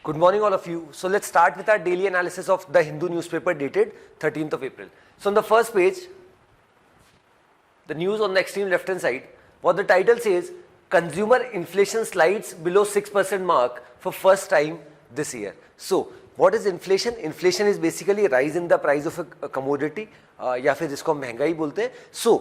Good morning, all of you. So let's start with our daily analysis of the Hindu newspaper dated 13th of April. So on the first page, the news on the extreme left-hand side, what the title says, consumer inflation slides below 6% mark for first time this year. So what is inflation? Inflation is basically rise in the price of a commodity या फिर जिसको हम महंगाई बोलते हैं. So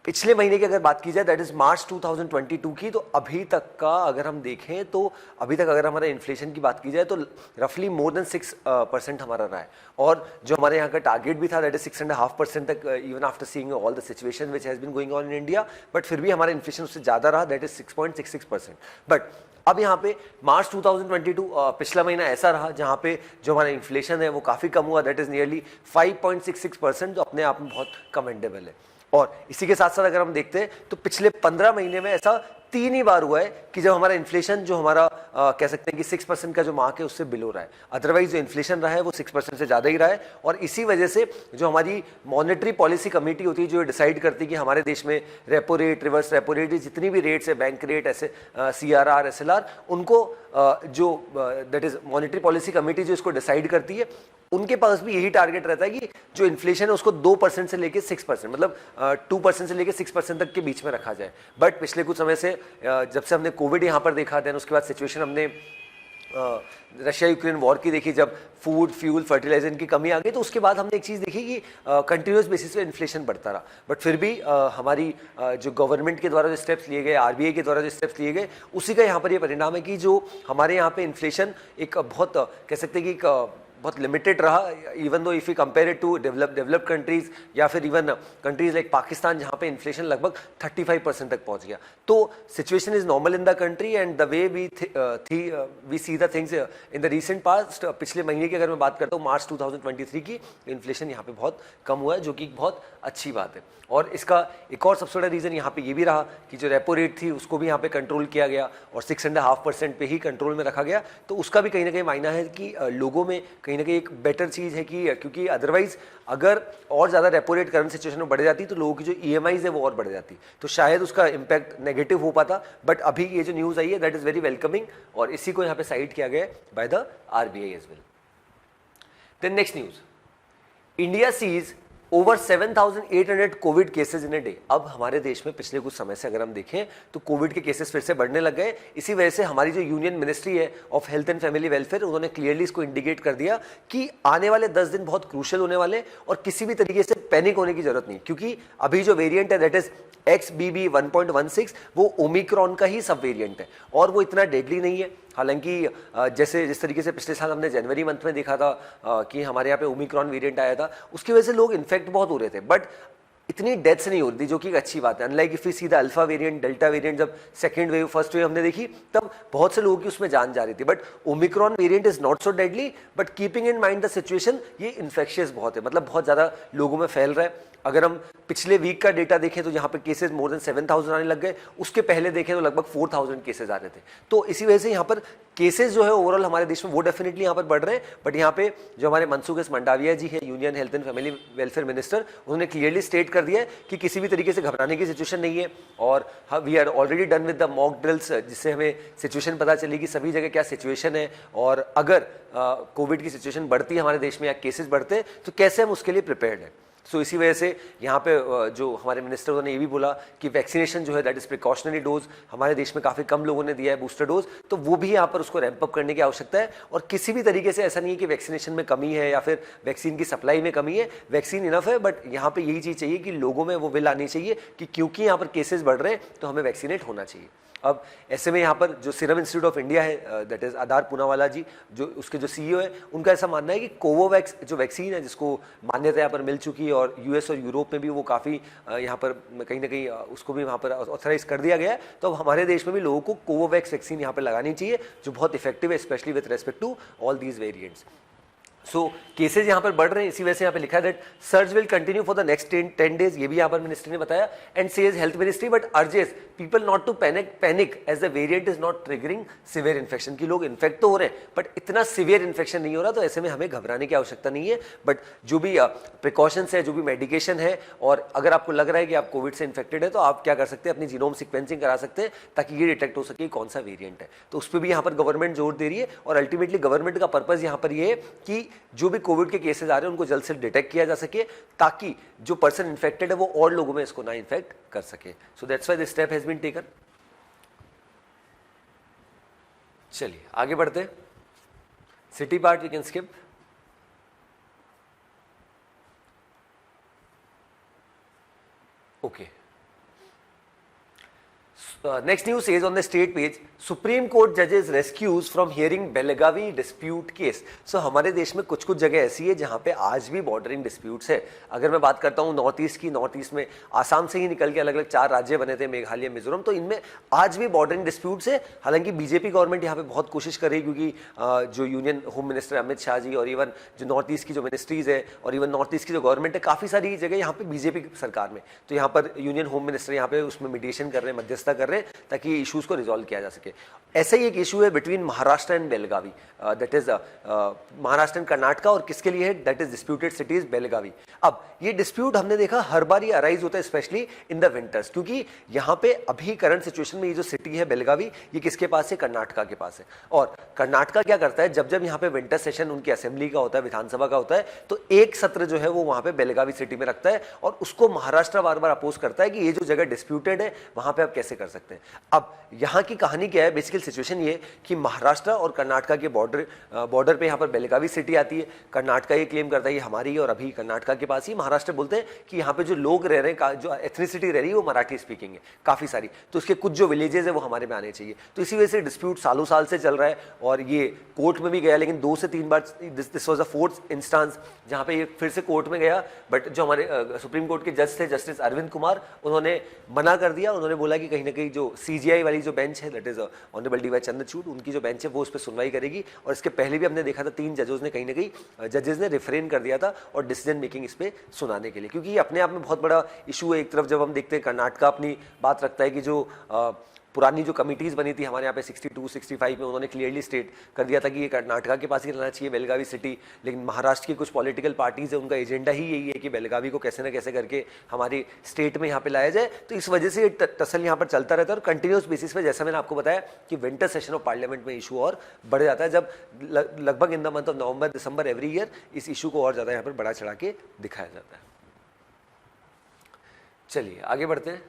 पिछले महीने की अगर बात की जाए दैट इज मार्च 2022 की, तो अभी तक का अगर हम देखें तो अभी तक अगर हमारा इन्फ्लेशन की बात की जाए तो रफली मोर देन 6% हमारा रहा है. और जो हमारे यहाँ का टारगेट भी था दैट इज 6.5% तक, even after seeing all the situation which has been going on in India, but फिर भी हमारा इन्फ्लेशन उससे ज़्यादा रहा, दैट इज 6.66%. बट अब यहाँ पे मार्च 2022 पिछला महीना ऐसा रहा जहाँ पे जो हमारा इन्फ्लेशन है वो काफ़ी कम हुआ, दैट इज नियरली 5.66%, जो अपने आप में बहुत कमेंडेबल है. और इसी के साथ साथ अगर हम देखते हैं तो पिछले 15 महीने में ऐसा 3 ही बार हुआ है कि जब हमारा इन्फ्लेशन जो हमारा कह सकते हैं कि 6% का जो मार्क है उससे बिलो रहा है. अदरवाइज जो इन्फ्लेशन रहा है वो 6% से ज़्यादा ही रहा है. और इसी वजह से जो हमारी मॉनेटरी पॉलिसी कमेटी होती है जो डिसाइड करती है कि हमारे देश में repo rate, reverse repo rate, जितनी भी रेट्स है, बैंक रेट, ऐसे CRR, SLR, उनको जो that is monetary policy committee जो इसको डिसाइड करती है, उनके पास भी यही टारगेट रहता है कि जो इन्फ्लेशन है उसको 2% से लेके 6%, मतलब 2% से लेके 6% तक के बीच में रखा जाए. बट पिछले कुछ समय से जब से हमने कोविड यहाँ पर देखा, देन उसके बाद सिचुएशन हमने रशिया यूक्रेन वॉर की देखी, जब फूड, फ्यूल, फर्टिलाइजर की कमी आ गई, तो उसके बाद हमने एक चीज़ देखी कि कंटिन्यूस बेसिस पे इन्फ्लेशन बढ़ता रहा. बट फिर भी हमारी जो गवर्नमेंट के द्वारा जो स्टेप्स लिए गए, RBI के द्वारा जो स्टेप्स लिए गए, उसी का यहाँ पर ये परिणाम है कि जो हमारे यहाँ पे इन्फ्लेशन एक बहुत कह सकते हैं कि बहुत लिमिटेड रहा, even though if you compare it to developed countries या फिर इवन कंट्रीज लाइक पाकिस्तान जहाँ पे इन्फ्लेशन लगभग 35% तक पहुँच गया. तो situation is normal in the country and the way we see the things in the recent past. पिछले महीने की अगर मैं बात करता हूँ मार्च 2023 की, इन्फ्लेशन यहाँ पे बहुत कम हुआ है, जो कि बहुत अच्छी बात है. और इसका एक और सबसे बड़ा रीज़न यहाँ पे ये भी रहा कि जो रेपो रेट थी उसको भी यहाँ पे कंट्रोल किया गया और 6.5% पे ही कंट्रोल में रखा गया. तो उसका भी कहीं ना कहीं मायना है कि लोगों में कहीं ना कहीं एक बेटर चीज़ है कि क्योंकि अदरवाइज अगर और ज़्यादा रेपो रेट करंट सिचुएशन में बढ़ जाती तो लोगों की जो EMIs है वो और बढ़ जाती, तो शायद उसका इम्पैक्ट नेगेटिव हो पाता. बट अभी ये जो न्यूज़ आई है दैट इज़ वेरी वेलकमिंग और इसी को यहाँ पे साइड किया गया by the RBI as well. Then next news, India sees over 7,800 covid cases in a day. अब हमारे देश में पिछले कुछ समय से अगर हम देखें तो कोविड के केसेस फिर से बढ़ने लग गए. इसी वजह से हमारी जो यूनियन मिनिस्ट्री है of health and family welfare, उन्होंने क्लियरली इसको इंडिकेट कर दिया कि आने वाले 10 दिन बहुत क्रूशियल होने वाले और किसी भी तरीके से पैनिक होने की जरूरत नहीं, क्योंकि अभी जो वेरिएंट है दैट इज XBB 1.16 वो ओमिक्रॉन का ही सब वेरिएंट है और वो इतना डेडली नहीं है. हालांकि जिस तरीके से पिछले साल हमने जनवरी मंथ में देखा था कि हमारे यहाँ पे ओमिक्रॉन वेरिएंट आया था, उसकी वजह से लोग इन्फेक्ट बहुत हो रहे थे, बट इतनी डेथ्स नहीं हो रही थी, जो कि एक अच्छी बात है. Unlike if you see the alpha variant, delta variant, जब सेकंड वेव, फर्स्ट वेव हमने देखी तब बहुत से लोगों की उसमें जान जा रही थी. But Omicron variant is not so deadly, but keeping in mind the situation, ये इन्फेक्शियस बहुत है, मतलब बहुत ज़्यादा लोगों में फैल रहा है. अगर हम पिछले वीक का डेटा देखें तो यहाँ पे केसेस मोर देन 7,000 आने लग गए, उसके पहले देखें तो लगभग 4,000 केसेस आ रहे थे. तो इसी वजह से यहाँ पर केसेस जो है ओवरऑल हमारे देश में वो डेफिनेटली यहाँ पर बढ़ रहे हैं. बट यहाँ पे जो हमारे मनसुख एस मंडाविया जी है, union health and family welfare minister, उन्होंने क्लियरली स्टेट कर दिया है कि किसी भी तरीके से घबराने की सिचुएशन नहीं है. और we are already done with the mock drills, जिससे हमें सिचुएशन पता चलेगी सभी जगह क्या सिचुएशन है और अगर कोविड की सिचुएशन बढ़ती है हमारे देश में या केसेस बढ़ते हैं तो कैसे हम उसके लिए प्रिपेयर्ड हैं. सो इसी वजह से यहाँ पे जो हमारे मिनिस्टर उन्होंने ये भी बोला कि वैक्सीनेशन जो है दैट इज प्रिकॉशनरी डोज, हमारे देश में काफ़ी कम लोगों ने दिया है बूस्टर डोज, तो वो भी यहाँ पर उसको रैंप अप करने की आवश्यकता है. और किसी भी तरीके से ऐसा नहीं है कि वैक्सीनेशन में कमी है या फिर वैक्सीन की सप्लाई में कमी है, वैक्सीन इनफ है. बट यहाँ पे यही चीज़ चाहिए कि लोगों में वो विल आनी चाहिए कि क्योंकि यहाँ पर केसेस बढ़ रहे हैं तो हमें वैक्सीनेट होना चाहिए. अब ऐसे में यहाँ पर जो सीरम इंस्टीट्यूट ऑफ इंडिया है दैट इज आधार पूनावाला जी, जो उसके जो CEO है, उनका ऐसा मानना है कि कोवोवैक्स जो वैक्सीन है जिसको मान्यता यहाँ पर मिल चुकी है और US और यूरोप में भी वो काफ़ी यहाँ पर कहीं ना कहीं उसको भी वहाँ पर ऑथराइज कर दिया गया है. तो अब हमारे देश में भी लोगों को कोवोवैक्स वैक्सीन यहाँ पर लगानी चाहिए जो बहुत इफेक्टिव है, specially with respect to all these variants. So cases यहाँ पर बढ़ रहे हैं, इसी वजह से यहाँ पे लिखा है that surge will continue for the next 10 days, ये भी यहाँ पर मिनिस्ट्री ने बताया. And says health ministry but urges people not to panic as the variant is not triggering severe infection. की लोग इन्फेक्ट तो हो रहे हैं बट इतना सिवियर इन्फेक्शन नहीं हो रहा, तो ऐसे में हमें घबराने की आवश्यकता नहीं है. बट जो भी प्रिकॉशंस है, जो भी मेडिकेशन है, और अगर आपको लग रहा है कि आप कोविड से इन्फेक्टेड है तो आप क्या कर सकते हैं, अपनी जीनोम सीक्वेंसिंग करा सकते हैं ताकि ये डिटेक्ट हो सके कौन सा वेरिएंट है. तो उस पर भी यहाँ पर गवर्नमेंट जोर दे रही है. और अल्टीमेटली गवर्नमेंट का पर्पज यहाँ पर ये है कि जो भी कोविड के केसेस आ रहे हैं उनको जल्द से डिटेक्ट किया जा सके ताकि जो पर्सन इन्फेक्टेड है वो और लोगों में इसको ना इन्फेक्ट कर सके. So that's why this step has been taken. चलिए आगे बढ़ते. City part we can skip. Okay. Next news says on the state page, Supreme Court judges rescues from hearing Belagavi dispute case. So हमारे देश में कुछ कुछ जगह ऐसी है जहाँ पे आज भी बॉर्डरिंग डिस्प्यूट्स है. अगर मैं बात करता हूँ नॉर्थ ईस्ट की, नॉर्थ ईस्ट में आसाम से ही निकल के अलग अलग 4 राज्य बने थे, मेघालय, मिजोरम, तो इनमें आज भी बॉर्डरिंग डिस्प्यूट्स है. हालांकि बीजेपी गवर्नमेंट यहाँ पे बहुत कोशिश कर रही है क्योंकि जो union home minister Amit Shah ji और इवन जो नॉर्थ ईस्ट की जो मिनिस्ट्रीज है और इवन नॉर्थ ईस्ट की जो गवर्नमेंट है, काफ़ी सारी जगह यहाँ पे बीजेपी सरकार में, तो यहाँ पर यूनियन होम मिनिस्टर यहाँ पे उसमें मीडिएशन कर रहे हैं, मध्यस्थता कर रहे हैं ताकि इश्यूज को रिजॉल्व किया जा सके. ऐसा ही एक इशू है between Maharashtra and Belagavi, that is Maharashtra and Karnataka, और किसके लिए है, that is disputed cities Belagavi. अब ये डिस्प्यूट हमने देखा हर बार ये अराइज होता है स्पेशली इन द विंटर्स, क्योंकि यहाँ पे अभी करंट सिचुएशन में ये जो सिटी है बेलगावी, ये किसके पास है, कर्नाटका के पास है. और कर्नाटका क्या करता है, जब जब यहाँ पे विंटर सेशन उनकी असेंबली का होता है, विधानसभा का होता है, तो एक सत्र जो है वो वहाँ पे बेलगावी सिटी में रखता है और उसको महाराष्ट्र बार बार अपोज करता है कि ये जो जगह डिस्प्यूटेड है वहाँ पे आप कैसे कर सकते हैं. अब यहाँ की कहानी क्या है, बेसिकल सिचुएशन ये कि महाराष्ट्र और कर्नाटका के बॉर्डर पे यहाँ पर बेलगावी सिटी आती है. कर्नाटका ये क्लेम करता है ये हमारी है और अभी कर्नाटका के पास ही. महाराष्ट्र बोलते हैं कि यहाँ पे जो लोग रह रहे हैं, जो एथनिसिटी रह रही है वो मराठी स्पीकिंग है काफ़ी सारी, तो उसके कुछ जो विलेजेस है वो हमारे में आने चाहिए. तो इसी वजह से डिस्प्यूट सालों साल से चल रहा है और ये कोर्ट में भी गया, लेकिन 2 से 3 बार, this was the 4th instance जहाँ पे ये फिर से कोर्ट में गया. बट जो हमारे सुप्रीम कोर्ट के जज थे, जस्टिस अरविंद कुमार, उन्होंने मना कर दिया. उन्होंने बोला कि कहीं ना कहीं जो CGI वाली जो बेंच है, that is honourable DY Chandrachud, उनकी जो बेंच है वो उस पर सुनवाई करेगी. और इसके पहले भी हमने देखा था 3 जजेस ने कहीं ना कहीं जजेस ने रिफ्रेन कर दिया था और डिसीजन मेकिंग इस पर सुनाने के लिए, क्योंकि ये अपने आप में बहुत बड़ा इशू है. एक तरफ जब हम देखते हैं कर्नाटका अपनी बात रखता है कि जो पुरानी जो कमिटीज़ बनी थी हमारे यहाँ पे 62-65 में, उन्होंने क्लियरली स्टेट कर दिया था कि ये कर्नाटका के पास ही रहना चाहिए बेलगावी सिटी. लेकिन महाराष्ट्र की कुछ पॉलिटिकल पार्टीज़ है, उनका एजेंडा ही यही है कि बेलगावी को कैसे ना कैसे करके हमारी स्टेट में यहाँ पे लाया जाए. तो इस वजह से टसल यहाँ पर चलता रहता है और कंटिन्यूस बेसिस पे, जैसा मैंने आपको बताया कि विंटर सेशन ऑफ पार्लियामेंट में इशू और बढ़ जाता है, जब लगभग in the month of November December every year इस इशू को और ज़्यादा यहाँ पर बढ़ा चढ़ा के दिखाया जाता है. चलिए आगे बढ़ते हैं.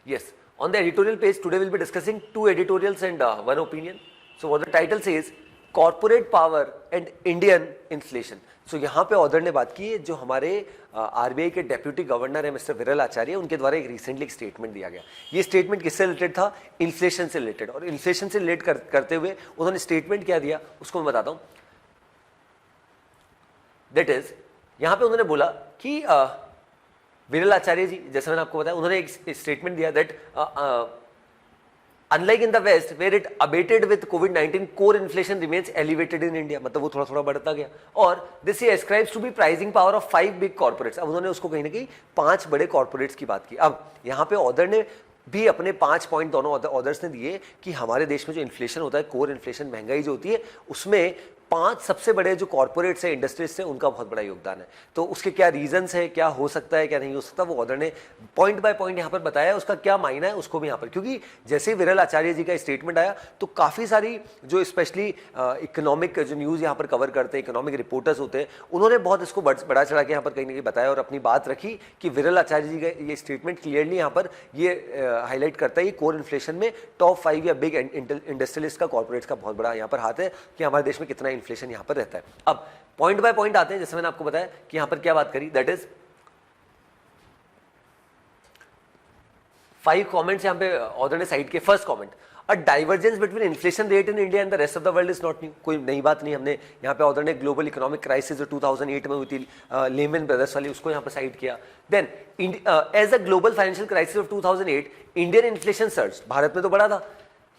Yes, on the editorial page today we'll be discussing 2 editorials and 1 opinion. So what the title says, corporate power and Indian inflation. So यहाँ पे ऑथर ने बात की है जो हमारे RBI के डेप्यूटी गवर्नर है मिस्टर विरल आचार्य, उनके द्वारा एक रिसेंटली एक स्टेटमेंट दिया गया. ये स्टेटमेंट किससे रिलेटेड था, इन्फ्लेशन से रिलेटेड. और इन्फ्लेशन से रिलेट करते हुए उन्होंने स्टेटमेंट क्या दिया उसको मैं बताता हूँ. दैट इज यहाँ पे उन्होंने बोला कि विरल आचार्य जी, जैसे मैंने आपको बताया, उन्होंने एक स्टेटमेंट दिया that unlike in the west where it abated with कोविड-19, core inflation remains elevated in India. मतलब वो थोड़ा थोड़ा बढ़ता गया. और this he ascribes to be pricing power of 5 big corporates. अब उन्होंने उसको कहीं ना कहीं 5 बड़े कॉर्पोरेट्स की बात की. अब यहाँ पे ऑथर ने भी अपने 5 पॉइंट दोनों ऑथर्स ने दिए कि हमारे देश में जो इन्फ्लेशन होता है, कोर इन्फ्लेशन, महंगाई जो होती है, उसमें 5 सबसे बड़े जो कॉर्पोरेट्स है, इंडस्ट्रीज है, उनका बहुत बड़ा योगदान है. तो उसके क्या रीजंस है, क्या हो सकता है, क्या नहीं हो सकता, वो ऑथर ने पॉइंट बाय पॉइंट यहाँ पर बताया. उसका क्या मायना है उसको भी यहाँ पर, क्योंकि जैसे ही विरल आचार्य जी का स्टेटमेंट आया तो काफ़ी सारी जो स्पेशली इकोनॉमिक जो न्यूज़ यहाँ पर कवर करते हैं, इकोनॉमिक रिपोर्टर्स होते हैं, उन्होंने बहुत इसको बढ़ा चढ़ा के यहाँ पर कहीं ना कहीं बताया और अपनी बात रखी कि विरल आचार्य जी का ये स्टेटमेंट क्लियरली यहाँ पर ये हाईलाइट करता है कि कोर इन्फ्लेशन में टॉप 5 या बिग इंडस्ट्रियलिस्ट का, कॉर्पोरेट्स का बहुत बड़ा यहाँ पर हाथ है कि हमारे देश में कितना इन्फ्लेशन यहाँ पर रहता है. अब पॉइंट बाय पॉइंट आते हैं. जैसे मैंने आपको बताया कि यहाँ पर क्या बात करी, दैट इज 5 कमेंट्स यहाँ पे ऑथर ने साइड के. First comment, a divergence between inflation rate in India and the rest of the world is not new. कोई नई बात नहीं. हमने यहाँ पे ऑथर ने ग्लोबल इकोनॉमिक क्राइसिस जो 2008 में हुई थी, लेमन ब्रदर्स वाली, उसको यहाँ पर साइड किया. Then as a global financial crisis of 2008, Indian inflation surge, Bharat में तो बढ़ा था,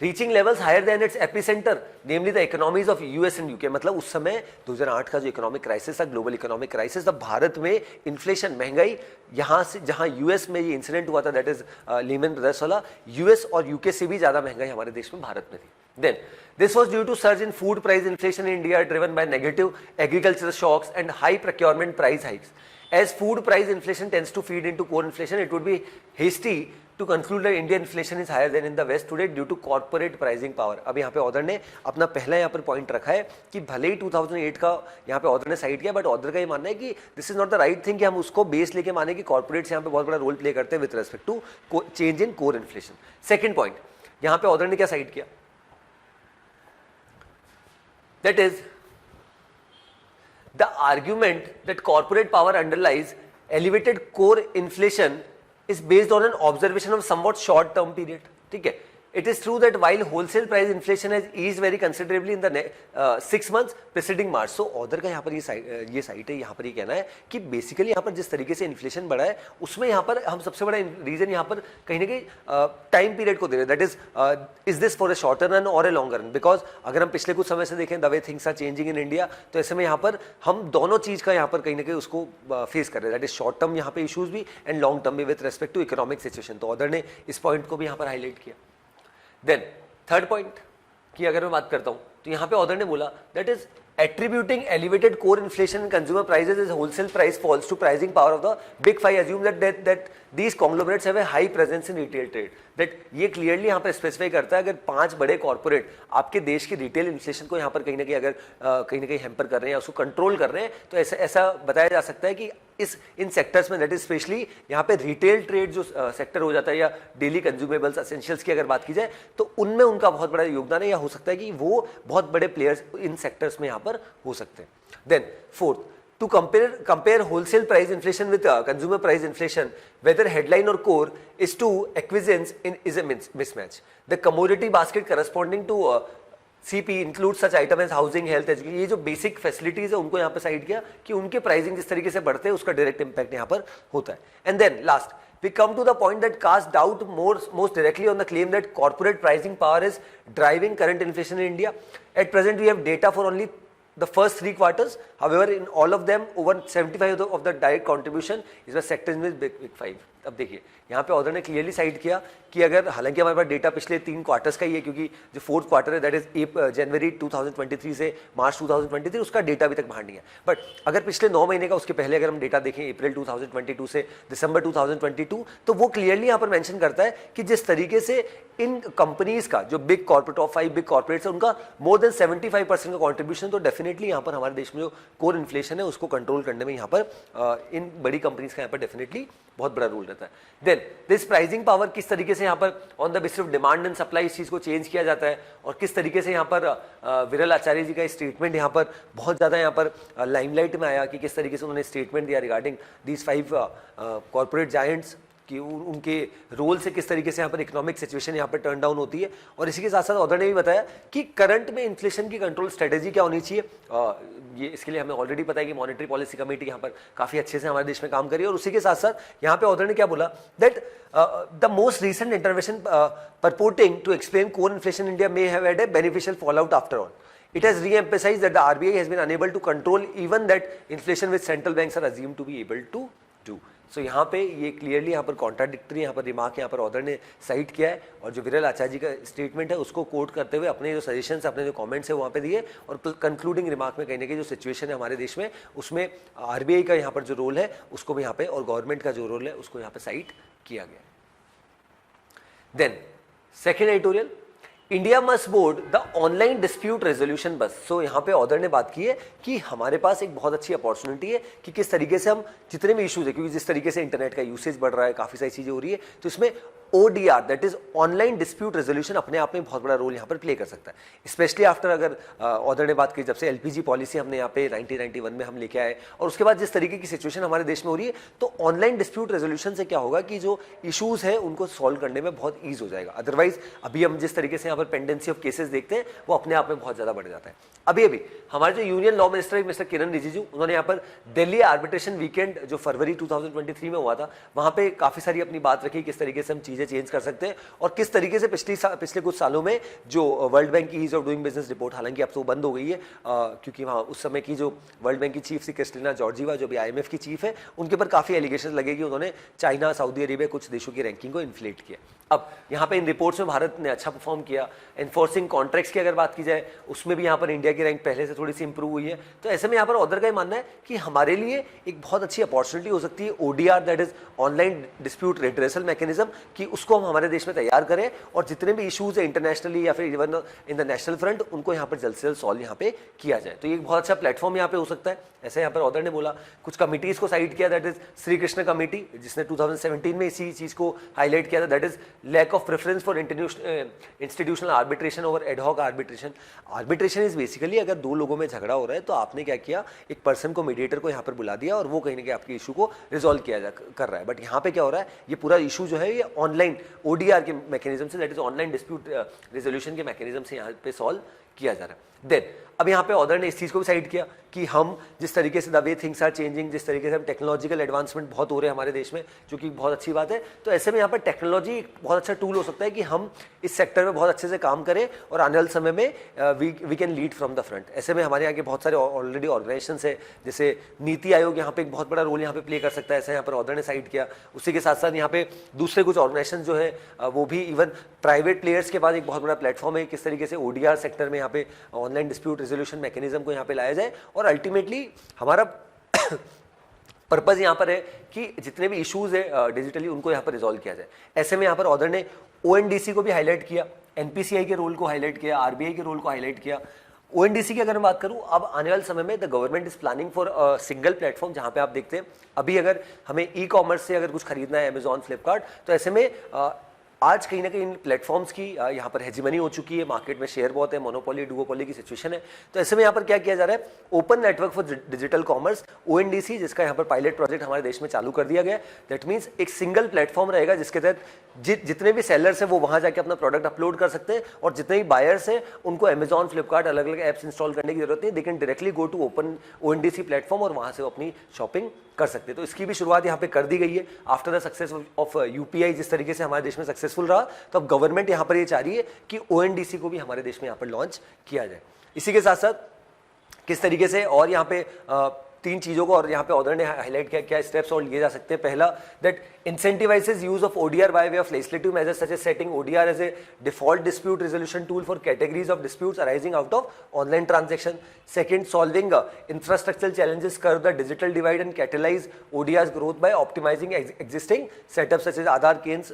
reaching levels higher than its epicentre namely the economies of US and UK. मतलब उस समय 2008 का जो इकोनॉमिक क्राइसिस था, ग्लोबल इकोनॉमिक क्राइसिस, तब भारत में इन्फ्लेशन, महंगाई, यहाँ से जहाँ यूएस में ये इंसिडेंट हुआ था, दैट इज लीमन ब्रदर्स वाला, यूएस और यूके से भी ज्यादा महंगाई हमारे देश में, भारत में थी। Then, this was due to surge in food price inflation in India driven by negative agricultural shocks and high procurement price hikes. As food price inflation tends to feed into core inflation, it would be hasty to conclude that Indian inflation is higher than in the West today due to corporate pricing power. अब यहाँ पे author ने अपना पहला यहाँ पर point रखा है कि भले ही 2008 का यहाँ पे ऑथर ने साइड किया, बट ऑथर का ये मानना है कि this is not the right thing कि हम उसको बेस लेके माने कि कॉर्पोरेट्स यहाँ पे बहुत बड़ा रोल प्ले करते हैं with respect to change in core inflation. Second point, यहाँ पे ऑथर ने क्या साइड किया, that is the argument that corporate power underlies elevated core inflation is based on an observation of somewhat short term period. ठीक है, it is true that while wholesale price inflation has eased very considerably in the 6 months preceding March, so author का यहाँ पर ये site है, यहाँ पर ये कहना है कि बेसिकली यहाँ पर जिस तरीके से इन्फ्लेशन बढ़ा है उसमें यहाँ पर हम सबसे बड़ा रीजन यहाँ पर कहीं ना कहीं टाइम पीरियड को दे रहे हैं, that is this for a shorter run और ए लॉन्गर रन। बिकॉज अगर हम पिछले कुछ समय से देखें the way things are changing in India, तो ऐसे में यहाँ पर हम दोनों चीज का यहाँ पर कहीं ना कहीं उसको फेस कर रहे हैं, दैट इज शॉर्ट टर्म यहाँ पे इशूज भी एंड लॉन्ग टर्म भी with respect to economic situation. तो ऑथर ने इस पॉइंट को भी यहाँ पर हाईलाइट किया। देन थर्ड पॉइंट की अगर मैं बात करता हूं तो यहां पे ऑथर ने बोला that is attributing elevated core inflation in consumer prices as wholesale price falls to pricing power of the big five assume that these conglomerates have a high presence in retail trade. that ये clearly यहाँ पर specify करता है अगर 5 बड़े corporate आपके देश की रिटेल इन्फ्लेशन को यहाँ पर कहीं ना कहीं अगर कहीं ना कहीं हैम्पर कर रहे हैं या उसको कंट्रोल कर रहे हैं, तो ऐसा बताया जा सकता है कि इन सेक्टर्स में, दैट इज स्पेशली यहाँ पे रिटेल ट्रेड जो सेक्टर हो जाता है या डेली कंज्यूमेबल्स एसेंशियल्स की अगर बात की जाए तो उनमें उनका बहुत बड़ा योगदान है, या हो सकता है कि वो बहुत बड़े प्लेयर्स इन सेक्टर्स में यहाँ पर हो सकते हैं। Then fourth, to compare wholesale price inflation with consumer price inflation, whether headline or core, is to acquiescence is a mismatch. The commodity basket corresponding to CP includes such item as housing, health, education. ये जो basic facilities है उनको यहाँ पर cite किया कि उनके pricing जिस तरीके से बढ़ते हैं उसका डायरेक्ट इंपैक्ट यहाँ पर होता है। And then last we come to the point that casts doubt most directly on the claim that corporate pricing power is driving current inflation in India. At present we have data for only the first 3 quarters. However, in all of them, over 75% of the direct contribution is by sectors with big 5. अब देखिए यहाँ पे author ने clearly side किया कि अगर, हालांकि हमारे पास डेटा पिछले 3 क्वार्टर्स का ही है क्योंकि जो 4th क्वार्टर है दैट इज जनवरी 2023 से मार्च 2023, उसका डेटा अभी तक बाहर नहीं है। बट अगर पिछले 9 महीने का, उसके पहले अगर हम डेटा देखें अप्रैल 2022 से दिसंबर 2022, तो वो क्लियरली यहाँ पर मेंशन करता है कि जिस तरीके से इन कंपनीज का जो big corporate, top 5 big corporates है, उनका मोर देन 75% का कॉन्ट्रीब्यूशन, तो डेफिनेटली यहाँ पर हमारे देश में जो कोर इन्फ्लेशन है उसको कंट्रोल करने में यहाँ पर इन बड़ी कंपनीज का यहाँ पर डेफिनेटली बहुत बड़ा रोल रहता है। देन दिस प्राइसिंग पावर किस तरीके से यहाँ पर on the basis of demand and supply इस चीज को चेंज किया जाता है, और किस तरीके से यहाँ पर विरल आचार्य जी का स्टेटमेंट यहाँ पर बहुत ज्यादा यहाँ पर लाइमलाइट में आया कि किस तरीके से उन्होंने स्टेटमेंट दिया रिगार्डिंग दीज 5 कॉर्पोरेट जायंट्स कि उनके रोल से किस तरीके से यहाँ पर इकोनॉमिक सिचुएशन यहाँ पर टर्न डाउन होती है। और इसी के साथ साथ ऑथर ने भी बताया कि करंट में इन्फ्लेशन की कंट्रोल स्ट्रेटेजी क्या होनी चाहिए। ये इसके लिए हमें ऑलरेडी पता है कि मॉनेटरी पॉलिसी कमेटी यहाँ पर काफी अच्छे से हमारे देश में काम करी है। और उसी के साथ साथ यहाँ पे ऑथर ने क्या बोला that the most recent intervention purporting to explain core inflation in India may have had a beneficial fallout after all. It has re-emphasized that the RBI has been unable to control even that inflation which central banks are assumed to be able to do. So यहाँ पे ये clearly यहाँ पर contradictory यहाँ पर remark यहाँ पर author ने साइट किया है, और जो विरल आचार्य जी का स्टेटमेंट है उसको कोट करते हुए अपने जो सजेशंस, अपने जो कमेंट्स है वहाँ पे दिए, और कंक्लूडिंग रिमार्क में कहने की जो सिचुएशन है हमारे देश में उसमें आरबीआई का यहाँ पर जो रोल है उसको भी यहाँ पे, और गवर्नमेंट का जो रोल है उसको यहाँ पे साइट किया गया। Then second editorial, India must board the online dispute resolution bus. So यहाँ पे ऑथर ने बात की है कि हमारे पास एक बहुत अच्छी अपॉर्चुनिटी है कि किस तरीके से हम जितने भी इश्यूज है, क्योंकि जिस तरीके से इंटरनेट का यूसेज बढ़ रहा है, काफी सारी चीजें हो रही है, तो इसमें ODR that is online dispute resolution अपने आप में बहुत बड़ा रोल यहाँ पर प्ले कर सकता है। स्पेशली आफ्टर, अगर ऑथर ने बात की जब से LPG पॉलिसी हमने यहाँ पे 1991 में हम लेके आए, और उसके बाद जिस तरीके की सिचुएशन हमारे देश में हो रही है, तो ऑनलाइन डिस्प्यूट रेजोल्यूशन से क्या होगा कि जो इशूज है उनको सॉल्व करने में बहुत ईज हो जाएगा। अदरवाइज अभी हम जिस तरीके से यहाँ पर पेंडेंसी ऑफ केसेस देखते हैं वो अपने आप में बहुत ज़्यादा बढ़ जाता है। अभी हमारे जो यूनियन लॉ मिनिस्टर है मिस्टर किरण रिजिजू, उन्होंने यहाँ पर दिल्ली आर्बिट्रेशन वीकेंड जो फरवरी 2023 में हुआ था वहाँ पे काफ़ी सारी अपनी बात रखी, किस तरीके से हम चीज़ें चेंज कर सकते हैं और किस तरीके से पिछले कुछ सालों में जो वर्ल्ड बैंक की ease of doing business report, हालांकि अब तो बंद हो गई है क्योंकि वहाँ उस समय की जो वर्ल्ड बैंक की चीफ थी क्रिस्टिना जॉर्जिवा, जो भी IMF की चीफ है, उनके पर काफ़ी एलिगेशन लगे कि उन्होंने चाइना, सऊदी अरेबिया, कुछ देशों की रैंकिंग को इन्फ्लेट किया। अब यहाँ पे इन रिपोर्ट्स में भारत ने अच्छा परफॉर्म किया। एनफोर्सिंग कॉन्ट्रैक्ट्स की अगर बात की जाए उसमें भी यहाँ पर इंडिया की रैंक पहले से थोड़ी सी इंप्रूव हुई है। तो ऐसे में यहाँ पर ऑदर का ही मानना है कि हमारे लिए एक बहुत अच्छी अपॉर्चुनिटी हो सकती है ODR, that is online dispute redressal mechanism, कि उसको हम हमारे देश में तैयार करें और जितने भी इशूज है इंटरनेशनली या फिर even in the national front, उनको यहाँ पर जल्द से जल्द सॉल्व यहाँ पे किया जाए। तो ये एक बहुत अच्छा प्लेटफॉर्म यहाँ पे हो सकता है। ऐसे यहाँ पर ऑदर ने बोला, कुछ कमिटीज को साइड किया, that is Shri Krishna committee, जिसने 2017 में इसी चीज को हाईलाइट किया था, that is lack of preference for institutional arbitration over ad hoc arbitration. Arbitration is basically अगर दो लोगों में झगड़ा हो रहा है तो आपने क्या किया, एक पर्सन को, मीडिएटर को यहाँ पर बुला दिया और वो कहीं ना कहीं आपके इशू को रिजॉल्व कर रहा है। बट यहाँ पे क्या हो रहा है, ये पूरा इशू जो है ये ऑनलाइन ODR के मैकेनिज्म से, that is online dispute resolution के मैकेनिज्म से यहाँ पे सॉल्व किया जा रहा है। देन अब यहाँ पे ऑदर ने इस चीज़ को भी साइड किया कि हम जिस तरीके से the way things are changing, जिस तरीके से हम टेक्नोलॉजिकल एडवांसमेंट बहुत हो रहे हैं हमारे देश में, जो कि बहुत अच्छी बात है। तो ऐसे में यहाँ पर टेक्नोलॉजी बहुत अच्छा टूल हो सकता है कि हम इस सेक्टर में बहुत अच्छे से काम करें और आने वाले समय में we can lead from the front. ऐसे में हमारे यहाँ के बहुत सारे ऑलरेडी ऑर्गेनाइजेशन है, जैसे नीति आयोग यहाँ पे एक बहुत बड़ा रोल यहाँ पे प्ले कर सकता है, ऐसा यहाँ पर ऑदर ने साइड किया। उसी के साथ साथ यहाँ पे दूसरे कुछ ऑर्गेनाइजेशन जो है वो भी इवन प्राइवेट प्लेयर्स के बाद एक बहुत बड़ा प्लेटफॉर्म है, किस तरीके से ODR सेक्टर में यहाँ पे ऑनलाइन डिस्प्यूट रेजोल्यूशन मैकेनिज्म को यहाँ पे लाया जाए। और अल्टीमेटली हमारा पर्पज यहाँ पर है कि जितने भी इश्यूज है डिजिटली उनको यहाँ पर रिजॉल्व किया जाए। ऐसे में यहाँ पर ऑदर ने ONDC को भी हाईलाइट किया, NPCI के रोल को हाईलाइट किया, RBI के रोल को हाईलाइट किया। ONDC की अगर मैं बात करूं, अब आने वाले समय में the government is planning for single platform, जहां पे आप देखते हैं अभी अगर हमें E-कॉमर्स से अगर कुछ खरीदना है, अमेजॉन, फ्लिपकार्ट, तो ऐसे में आज कहीं ना कहीं इन प्लेटफॉर्म्स की यहाँ पर हेजिमनी हो चुकी है, मार्केट में शेयर बहुत है, मोनोपोली डुओपोली की सिचुएशन है। तो ऐसे में यहाँ पर क्या किया जा रहा है, open network for digital commerce ONDC, जिसका यहाँ पर पायलट प्रोजेक्ट हमारे देश में चालू कर दिया गया है। दैट मीन्स एक सिंगल प्लेटफॉर्म रहेगा जिसके तहत जितने भी सेलर्स हैं वो वहाँ जाके अपना प्रोडक्ट अपलोड कर सकते हैं और जितने भी बायर्स हैं उनको अमेजॉन, फ्लिपकार्ट अलग अलग ऐप्स इंस्टॉल करने की जरूरत नहीं, they can directly go to open ONDC platform और वहाँ से वो अपनी शॉपिंग कर सकते हैं। तो इसकी भी शुरुआत यहाँ पे कर दी गई है after the success of UPI। जिस तरीके से हमारे देश में सक्सेसफुल रहा, तो अब गवर्नमेंट यहाँ पर ये चाह रही है कि ONDC को भी हमारे देश में यहाँ पर लॉन्च किया जाए। इसी के साथ साथ किस तरीके से और यहाँ पे तीन चीज़ों को और यहाँ पे ऑदर ने हाईलाइट किया, क्या स्टेप्स और लिए जा सकते हैं। पहला, that incentivises use of ODR by way of legislative measures such as setting ODR as a default dispute resolution tool for categories of disputes arising out of online transaction. Second, solving infrastructural challenges curb the digital divide and catalyze ODR's growth by optimizing existing setups such as Aadhaar Keens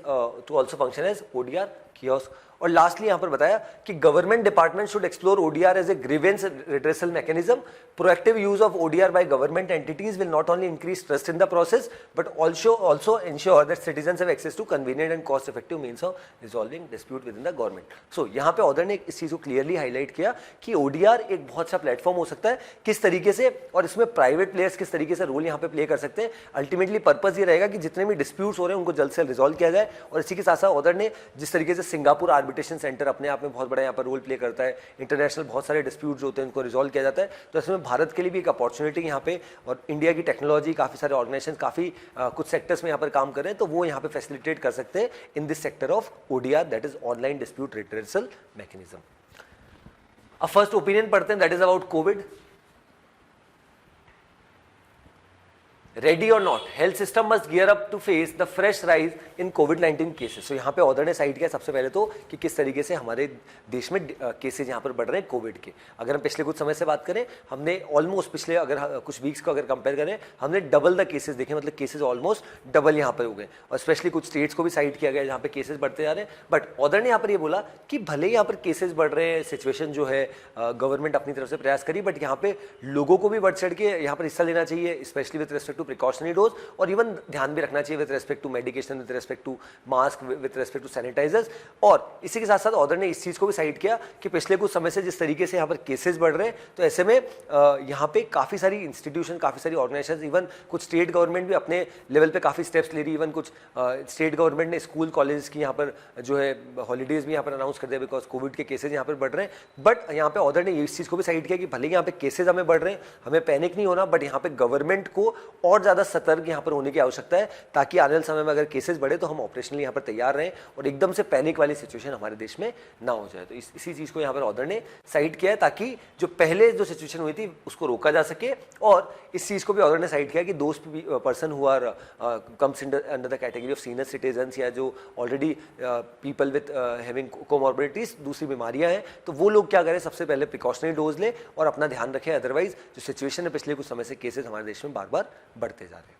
to also function as ODR kiosk। और lastly यहाँ पर बताया कि government department should explore ODR as a grievance redressal mechanism. Proactive use of ODR by government entities will not only increase trust in the process but also ensure that citizens have access to convenient and cost effective means of resolving dispute within the government. So यहाँ पे other ने इस चीज को clearly highlight किया कि ODR एक बहुत अच्छा प्लेटफॉर्म हो सकता है, किस तरीके से, और इसमें प्राइवेट प्लेयर्स किस तरीके से रोल यहाँ पे प्ले कर सकते हैं। अल्टीमेटली पर्पज ये रहेगा कि जितने भी डिस्प्यूट्स हो रहे हैं उनको जल्द से जल्द रिजॉल्व किया जाए। और इसी के साथ साथ ऑदर ने जिस तरीके से सिंगापुर आर्बिट्रेशन सेंटर अपने आप में बहुत बड़ा यहाँ पर रोल प्ले करता है, इंटरनेशनल बहुत सारे डिस्प्यूट्स होते हैं उनको रिजॉल्व किया जाता है, तो इसमें भारत के लिए भी एक अपॉर्चुनिटी यहाँ पे, और इंडिया की टेक्नोलॉजी, काफ़ी सारे ऑर्गेनाइजेशन काफ़ी कुछ सेक्टर्स में यहाँ पर काम कर रहे हैं, तो वो यहाँ पे फैसिलिटेट कर सकते हैं in this sector of ODR, that is online dispute redressal mechanism. अब फर्स्ट ओपिनियन पढ़ते हैं, that is about Covid. Ready or not, health system must gear up to face the fresh rise in COVID-19 cases। so यहाँ पे other ने side किया सबसे पहले तो कि किस तरीके से हमारे देश में केसेज यहाँ पर बढ़ रहे हैं कोविड के। अगर हम पिछले कुछ समय से बात करें, हमने ऑलमोस्ट पिछले अगर कुछ वीक्स को अगर कंपेयर करें, हमने डबल द केसेज देखे, मतलब केसेज ऑलमोस्ट डबल यहाँ पर हो गए। और स्पेशली कुछ स्टेट्स को भी साइड किया गया जहाँ पे केसेज बढ़ते जा रहे हैं। बट ऑदर ने यहाँ पर ये बोला कि भले ही यहाँ पर केसेज बढ़ रहे हैं, सिचुएशन जो है गवर्नमेंट अपनी तरफ से प्रयास करी, बट यहाँ पे लोगों को भी बढ़ चढ़ के यहाँ पर हिस्सा लेना चाहिए, specially with respect to precautionary dose, और इवन ध्यान भी रखना चाहिए with respect to medication, with respect to mask, with respect to sanitisers. और इसी के साथ साथ ऑर्डर ने इस चीज़ को भी साइड किया कि पिछले कुछ समय से जिस तरीके से यहाँ पर केसेस बढ़ रहे हैं, तो ऐसे में यहाँ पे काफ़ी सारी इंस्टीट्यूशन, काफ़ी सारी ऑर्गेनाइजेशन, इवन कुछ स्टेट गवर्नमेंट भी अपने लेवल पे काफ़ी स्टेप्स ले रही है। इवन कुछ स्टेट गवर्नमेंट ने स्कूल कॉलेज की यहाँ पर जो है हॉलीडेज भी यहाँ पर अनाउंस कर दिया, बिकॉज कोविड के केसेज यहाँ पर बढ़ रहे हैं। बट यहाँ पे ऑर्डर ने इस चीज़ को भी साइड किया कि भले यहाँ पे केसेज हमें बढ़ रहे हैं, हमें पैनिक नहीं होना, बट यहाँ पे गवर्नमेंट को और ज़्यादा सतर्क यहाँ पर होने की आवश्यकता है, ताकि आने वाले समय में अगर केसेज बढ़े तो हम ऑपरेशनली यहाँ पर तैयार रहें और एकदम से पैनिक वाली सिचुएशन हमारे देश में ना हो जाए। तो इसी चीज़ को यहाँ पर ऑर्डर ने साइड किया है, ताकि जो पहले जो सिचुएशन हुई थी उसको रोका जा सके। और इस चीज़ को भी ऑर्डर ने साइड किया कि दोस्त person who are comes under the category of senior citizens, या जो already people with having comorbidities, दूसरी बीमारियां हैं, तो वो लोग क्या करें, सबसे पहले प्रिकॉशनरी डोज लें और अपना ध्यान रखें। अदरवाइज जो सिचुएशन है पिछले कुछ समय से केसेस हमारे देश में बार बार बढ़ते जा रहे हैं।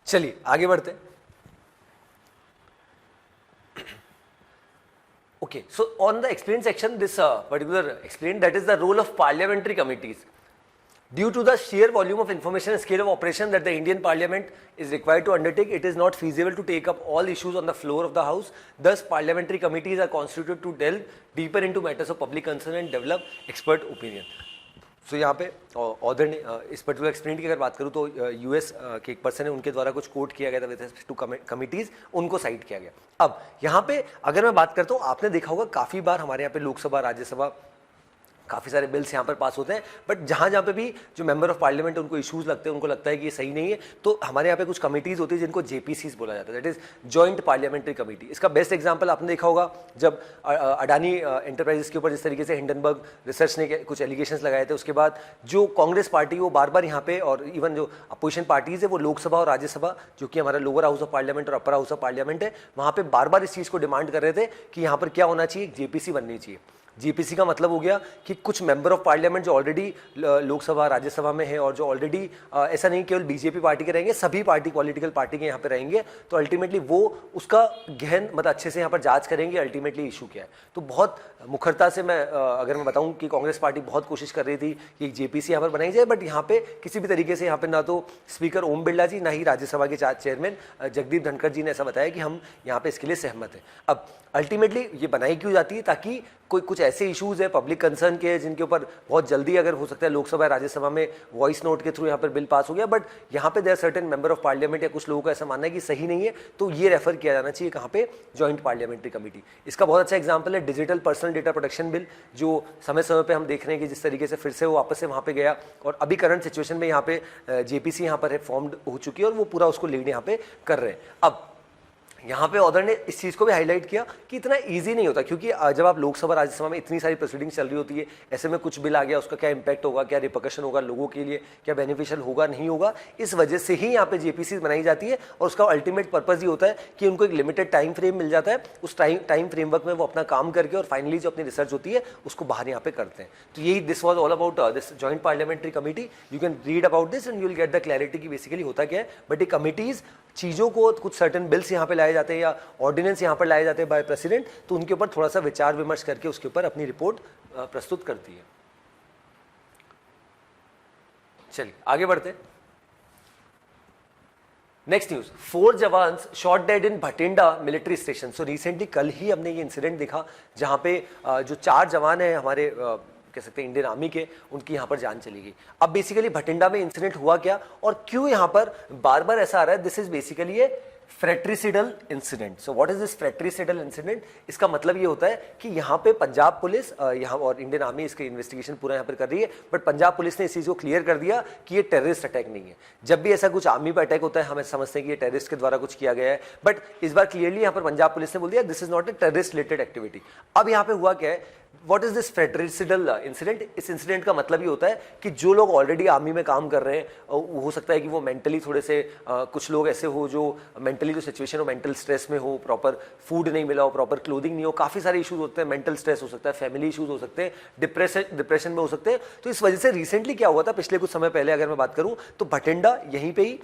चलिए आगे बढ़ते हैं। Okay, so on the explain section, this particular explain, that is the role of parliamentary committees. Due to the sheer volume of information and scale of operation that the Indian Parliament is required to undertake, it is not feasible to take up all issues on the floor of the House. Thus, parliamentary committees are constituted to delve deeper into matters of public concern and develop expert opinion. So यहाँ पे order ने इस particular explain की अगर बात करूँ तो US के एक पर्सन है, उनके द्वारा कुछ कोट किया गया था विद रिस्पेक्ट टू कमिटीज, उनको साइड किया गया। अब यहाँ पे अगर मैं बात करता हूँ, आपने देखा होगा काफ़ी बार हमारे यहाँ पे लोकसभा, राज्यसभा, काफ़ी सारे बिल्स यहाँ पर पास होते हैं, बट जहाँ जहाँ पे भी जो मेंबर ऑफ पार्लियामेंट है उनको इश्यूज लगते हैं, उनको लगता है कि ये सही नहीं है, तो हमारे यहाँ पे कुछ कमिटीज़ होती है जिनको जेपीसीज बोला जाता है, that is joint parliamentary committee. इसका बेस्ट एग्जांपल आपने देखा होगा जब अडानी एंटरप्राइजेस के ऊपर जिस तरीके से हिंडनबर्ग रिसर्च ने कुछ एलिगेशंस लगाए थे, उसके बाद जो कांग्रेस पार्टी वो बार बार यहाँ पे, और इवन जो अपोजिशन पार्टीज है वो लोकसभा और राज्यसभा, जो कि हमारा लोअर हाउस ऑफ पार्लियामेंट और अपर हाउस ऑफ पार्लियामेंट है, वहाँ पे बार बार इस चीज़ को डिमांड कर रहे थे कि यहाँ पर क्या होना चाहिए, जेपीसी बननी चाहिए। जीपीसी का मतलब हो गया कि कुछ मेंबर ऑफ पार्लियामेंट जो ऑलरेडी लोकसभा, राज्यसभा में है और जो ऑलरेडी ऐसा नहीं केवल बीजेपी पार्टी के रहेंगे, सभी पार्टी, पॉलिटिकल पार्टी के यहाँ पे रहेंगे, तो अल्टीमेटली वो उसका गहन मतलब अच्छे से यहाँ पर जांच करेंगे अल्टीमेटली इशू क्या है। तो बहुत मुखरता से मैं अगर मैं बताऊँ कि कांग्रेस पार्टी बहुत कोशिश कर रही थी कि जेपीसी यहाँ पर बनाई जाए, बट यहाँ पे किसी भी तरीके से यहाँ पे ना तो स्पीकर ओम बिरला जी, ना ही राज्यसभा के चेयरमैन जगदीप धनखड़ जी ने ऐसा बताया कि हम यहाँ पे इसके लिए सहमत हैं। अब अल्टीमेटली ये बनाई क्यों जाती है, ताकि कोई कुछ ऐसे इश्यूज है पब्लिक कंसर्न के जिनके ऊपर बहुत जल्दी अगर हो सकता है लोकसभा राज्यसभा में वॉइस नोट के थ्रू यहाँ पर बिल पास हो गया, बट यहाँ पे there certain member of parliament या कुछ लोगों का ऐसा मानना है कि सही नहीं है, तो ये रेफर किया जाना चाहिए कहाँ पे, जॉइंट पार्लियामेंट्री कमेटी। इसका बहुत अच्छा एग्जाम्पल है digital personal data protection bill, जो समय समय पर हम देख रहे हैं कि जिस तरीके से फिर से वो वापस से वहाँ पे गया, और अभी करंट सिचुएशन में यहाँ पे जेपीसी यहाँ पर फॉर्म्ड हो चुकी है और वो पूरा उसको लीड यहाँ पे कर रहे हैं। अब यहाँ पे ऑर्डर ने इस चीज़ को भी हाईलाइट किया कि इतना इजी नहीं होता, क्योंकि जब आप लोकसभा राज्यसभा में इतनी सारी प्रोसीडिंग्स चल रही होती है, ऐसे में कुछ बिल आ गया, उसका क्या इंपैक्ट होगा, क्या रिपरकशन होगा लोगों के लिए, क्या बेनिफिशियल होगा, नहीं होगा, इस वजह से ही यहाँ पे जेपीसी बनाई जाती है। और उसका अल्टीमेट पर्पज ये होता है कि उनको एक लिमिटेड टाइम फ्रेम मिल जाता है, उस टाइम फ्रेमवर्क में वो अपना काम करके और फाइनली जो अपनी रिसर्च होती है उसको बाहर यहाँ पे करते हैं। तो यही this was all about this joint parliamentary committee. You can read about this and you will get the clarity कि बेसिकली होता क्या है। बट ये कमिटीज चीज़ों को, कुछ सर्टेन बिल्स यहाँ पे लाए जाते हैं या ऑर्डिनेंस यहाँ पर लाए जाते हैं बाय प्रेसिडेंट, तो उनके ऊपर थोड़ा सा विचार विमर्श करके उसके ऊपर अपनी रिपोर्ट प्रस्तुत करती है। चलिए आगे बढ़ते हैं। Next news, 4 jawans shot dead in Bathinda military station. So recently कल ही हमने ये इंसिडेंट देखा जहां पे जो 4 जवान हैं हमारे कह सकते हैं इंडियन आर्मी के, उनकी यहाँ पर जान चली गई। अब बेसिकली भटिंडा में इंसिडेंट हुआ क्या और क्यों यहाँ पर बार बार ऐसा आ रहा है, this is basically a fratricidal incident. So what is this fratricidal incident? इसका मतलब ये होता है कि यहाँ पे पंजाब पुलिस यहाँ और इंडियन आर्मी इसकी इन्वेस्टिगेशन पूरा यहाँ पर कर रही है, बट पंजाब पुलिस ने इस चीज़ को क्लियर कर दिया कि ये टेररिस्ट अटैक नहीं है। जब भी ऐसा कुछ आर्मी पर अटैक होता है हमें समझते हैं कि ये टेररिस्ट के द्वारा कुछ किया गया है, बट इस बार क्लियरली यहाँ पर पंजाब पुलिस ने बोल दिया this is not a terrorist related activity. अब यहाँ पे हुआ क्या है, what is this fratricidal incident? इस इंसिडेंट का मतलब ये होता है कि जो लोग ऑलरेडी आर्मी में काम कर रहे हैं, हो सकता है कि वो मेंटली थोड़े से कुछ लोग ऐसे हो जो मेंटली मेंटली जो सिचुएशन हो, मेंटल स्ट्रेस में हो, प्रॉपर फूड नहीं मिला हो, प्रॉपर क्लोथिंग नहीं हो, काफ़ी सारे इशूज होते हैं, मेंटल स्ट्रेस हो सकता है, फैमिली इशूज हो सकते हैं, डिप्रेशन में हो सकते हैं। तो इस वजह से रिसेंटली क्या हुआ था, पिछले कुछ समय पहले अगर मैं बात करूं तो भटिंडा यहीं पे ही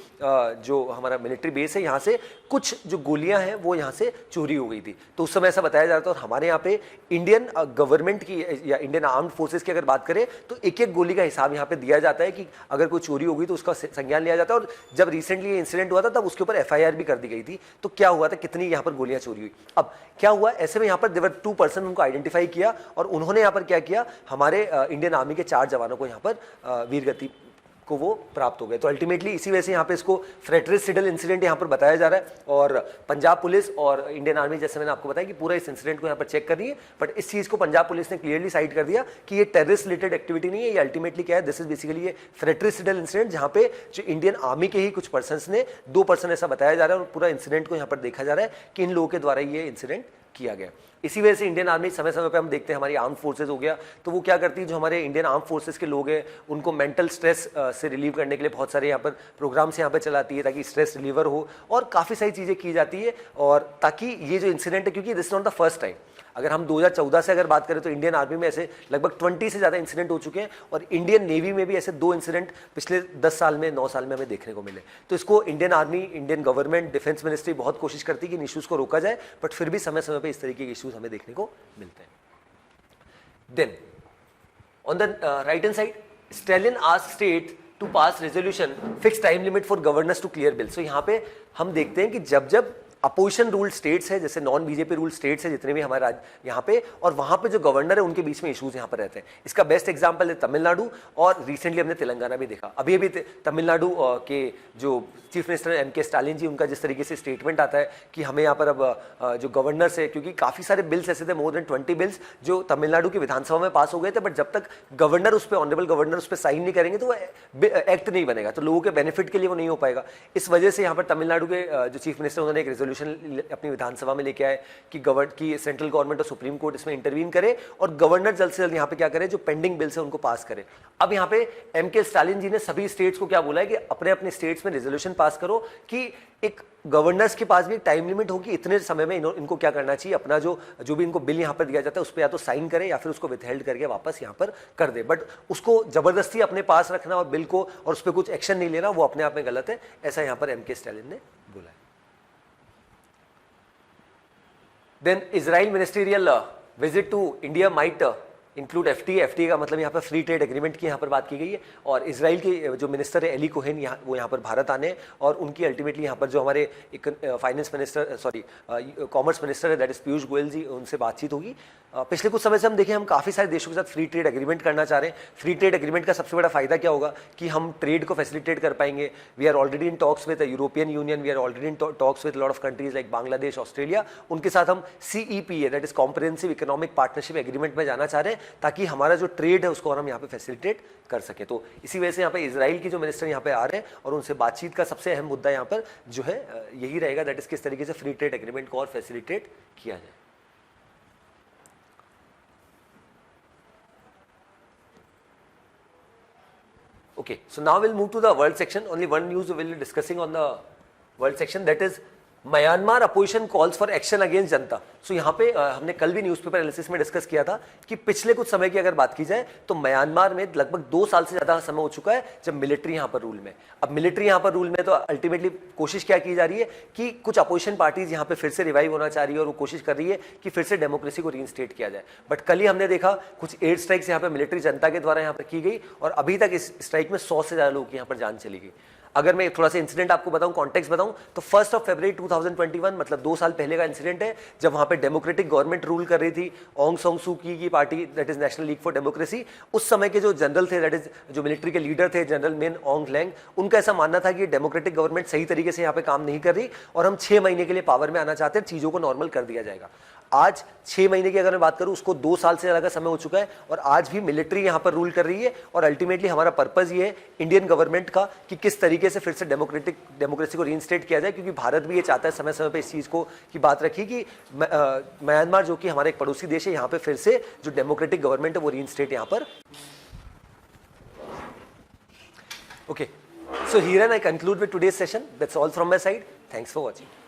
जो हमारा मिलिट्री बेस है, यहाँ से कुछ जो गोलियां हैं वो यहाँ से चोरी हो गई थी। तो उस समय ऐसा बताया जा रहा था। और हमारे यहाँ पे इंडियन गवर्नमेंट की या इंडियन आर्म्ड फोर्सेज की अगर बात करें तो एक एक गोली का हिसाब यहाँ पे दिया जाता है कि अगर कोई चोरी हो गई तो उसका संज्ञान लिया जाता है। और जब रिसेंटली ये इंसिडेंट हुआ था तब उसके ऊपर FIR भी कर दी गई थी। तो क्या हुआ था, कितनी यहाँ पर गोलियां चोरी हुई। अब क्या हुआ, ऐसे में यहाँ पर देवर 2 पर्सन उनको आइडेंटिफाई किया और उन्होंने यहाँ पर क्या किया, हमारे इंडियन आर्मी के 4 जवानों को यहाँ पर वीरगति को वो प्राप्त हो गए। तो अल्टीमेटली इसी वजह से यहाँ पे इसको फ्रेट्रिसिडल इंसिडेंट यहाँ पर बताया जा रहा है। और पंजाब पुलिस और इंडियन आर्मी, जैसे मैंने आपको बताया कि पूरा इस इंसिडेंट को यहाँ पर चेक कर रही है, बट इस चीज़ को पंजाब पुलिस ने क्लियरली साइड कर दिया कि ये टेररिस्ट रिलेटेड एक्टिविटी नहीं है। ये अल्टीमेटली क्या है, दिस इज बेसिकली ये फ्रेट्रिसिडल इंसिडेंट, जहाँ पे जो इंडियन आर्मी के ही कुछ पर्सन ने, 2 पर्सन ऐसा बताया जा रहा है और पूरा इंसिडेंट को यहाँ पर देखा जा रहा है कि इन लोगों के द्वारा ये इंसिडेंट किया गया। इसी वजह से इंडियन आर्मी समय समय पे हम देखते हैं, हमारी आर्म फोर्सेज हो गया तो वो क्या करती है, जो हमारे इंडियन आर्म फोर्सेज के लोग हैं उनको मेंटल स्ट्रेस से रिलीव करने के लिए बहुत सारे यहाँ पर प्रोग्राम्स यहाँ पर चलाती है ताकि स्ट्रेस रिलीवर हो, और काफ़ी सारी चीज़ें की जाती है। और ताकि ये जो इंसिडेंट है, क्योंकि this not the first time, अगर हम 2014 से अगर बात करें तो इंडियन आर्मी में ऐसे लगभग 20 से ज़्यादा इंसिडेंट हो चुके हैं, और इंडियन नेवी में भी ऐसे 2 इंसिडेंट पिछले 10 साल में 9 साल में हमें देखने को मिले। तो इसको Indian army, Indian government, defence ministry बहुत कोशिश करती है कि इन इशूज़ को रोका जाए, बट फिर भी समय समय पर इस तरीके के इशूज़ हमें देखने को मिलते हैं। Then on the right hand side, Stalin asked state to pass resolution fix time limit for governors to clear bill. So यहाँ पे हम देखते हैं कि जब अपोजिशन रूल स्टेट्स है, जैसे नॉन बीजेपी रूल स्टेट्स है जितने भी हमारे राज्य यहाँ पे, और वहाँ पे जो गवर्नर है उनके बीच में इश्यूज यहाँ पर रहते हैं। इसका बेस्ट एग्जांपल है तमिलनाडु, और रिसेंटली हमने तेलंगाना भी देखा। अभी तमिलनाडु के जो चीफ मिनिस्टर MK स्टालिन जी, उनका जिस तरीके से स्टेटमेंट आता है कि हमें यहाँ पर अब जो गवर्नर से, क्योंकि काफ़ी सारे बिल्स ऐसे थे, मोर देन 20 बिल्स जो तमिलनाडु की विधानसभा में पास हो गए थे, बट जब तक गवर्नर उस पर, ऑनरेबल गवर्नर उस पर साइन नहीं करेंगे तो वो एक्ट नहीं बनेगा, तो लोगों के बेनिफिट के लिए वो नहीं हो पाएगा। इस वजह से यहाँ पर तमिलनाडु के जो चीफ मिनिस्टर, उन्होंने एक रेजोल्यूशन अपनी विधानसभा में लेके आए कि सेंट्रल गवर्नमेंट और सुप्रीम कोर्ट इसमें इंटरवीन करे और गवर्नर जल्द से जल्द यहाँ पे क्या करे, जो पेंडिंग बिल्स है उनको पास करे। अब यहाँ पे MK स्टालिन जी ने सभी स्टेट्स को क्या बोला है कि अपने अपने स्टेट्स में रेजोल्यूशन पास करो कि एक गवर्नर्स के पास भी एक टाइम लिमिट होगी, इतने समय में इनको क्या करना चाहिए, अपना जो भी इनको बिल यहाँ पर दिया जाता है उस पर या तो साइन करे या फिर उसको विथहेल्ड करके वापस यहाँ पर कर दे। बट उसको जबरदस्ती अपने पास रखना और बिल को, और उस पर कुछ एक्शन नहीं लेना, वो अपने आप में गलत है, ऐसा यहाँ पर MK स्टालिन ने बोला है। Then Israel ministerial visit to India might include FTA का मतलब यहाँ पर फ्री ट्रेड एग्रीमेंट की यहाँ पर बात की गई है, और इसराइल के जो मिनिस्टर है एली कोहेन वो यहाँ पर भारत आने, और उनकी अल्टीमेटली यहाँ पर जो हमारे एक फाइनेंस मिनिस्टर, कॉमर्स मिनिस्टर है दैट इज पीयूष गोयल जी, उनसे बातचीत होगी। पिछले कुछ समय से हम देखें, हम काफ़ी सारे देशों के साथ फ्री ट्रेड एग्रीमेंट करना चाह रहे हैं। फ्री ट्रेड एग्रीमेंट का सबसे बड़ा फायदा क्या होगा कि हम ट्रेड को फैसिलिटेट कर पाएंगे। We are already in talks with European Union, we are already in talks with lot of countries like Bangladesh, Australia, उनके साथ हम CEPA that is comprehensive economic partnership agreement में जाना चाह रहे हैं, ताकि हमारा जो ट्रेड है उसको और हम यहाँ पे फैसिलिटेट कर सके। तो इसी वजह से यहाँ पे इजराइल की जो मिनिस्टर यहाँ पे आ रहे हैं, और उनसे बातचीत का सबसे अहम मुद्दा यहाँ पर जो है यही रहेगा, दैट इज किस तरीके से फ्री ट्रेड एग्रीमेंट को और फैसिलिटेट किया जाए। Okay, so now we'll move to the world section. Only one news we will be discussing on the world section, that is Myanmar opposition calls for action against जनता। सो यहाँ पे हमने कल भी newspaper analysis में discuss किया था कि पिछले कुछ समय की अगर बात की जाए तो म्यांमार में लगभग 2 साल से ज़्यादा समय हो चुका है जब मिलिट्री यहाँ पर रूल में। अब मिलिट्री यहाँ पर रूल में तो अल्टीमेटली कोशिश क्या की जा रही है कि कुछ अपोजिशन पार्टीज यहाँ पे फिर से रिवाइव होना चाह रही है, और वो कोशिश कर रही है कि फिर से डेमोक्रेसी को रीइंस्टेट किया जाए। बट कल ही हमने देखा कुछ एयर स्ट्राइक्स यहाँ पर मिलिट्री जनता के द्वारा यहाँ पर की गई, और अभी तक इस स्ट्राइक में 100 से ज़्यादा लोगों की यहाँ पर जान चली गई। अगर मैं थोड़ा सा इंसिडेंट आपको बताऊं, कॉन्टेक्स्ट बताऊं, तो 1 फरवरी 2021 मतलब 2 साल पहले का इंसिडेंट है, जब वहां पे डेमोक्रेटिक गवर्नमेंट रूल कर रही थी, ऑंग सांग सू की party that is national league for democracy. उस समय के जो जनरल थे, दैट इज जो मिलिट्री के लीडर थे, जनरल मेन ऑंग लैंग, उनका ऐसा मानना था कि डेमोक्रेटिक गवर्नमेंट सही तरीके से यहाँ पे काम नहीं कर रही और हम 6 महीने के लिए पावर में आना चाहते हैं, चीजों को नॉर्मल कर दिया जाएगा। आज 6 महीने की अगर मैं बात करूं, उसको 2 साल से ज़्यादा का समय हो चुका है, और आज भी मिलिट्री यहाँ पर रूल कर रही है। और अल्टीमेटली हमारा पर्पस ये है इंडियन गवर्नमेंट का कि किस तरीके से फिर से डेमोक्रेसी को रीइंस्टेट किया जाए, क्योंकि भारत भी ये चाहता है समय समय पे इस चीज़ को की बात रखी कि म्यांमार जो कि हमारा एक पड़ोसी देश है, यहाँ पे फिर से जो डेमोक्रेटिक गवर्नमेंट है वो रीइंस्टेट यहाँ पर। Okay, so here and I conclude with today's session. That's all from my side. Thanks for watching.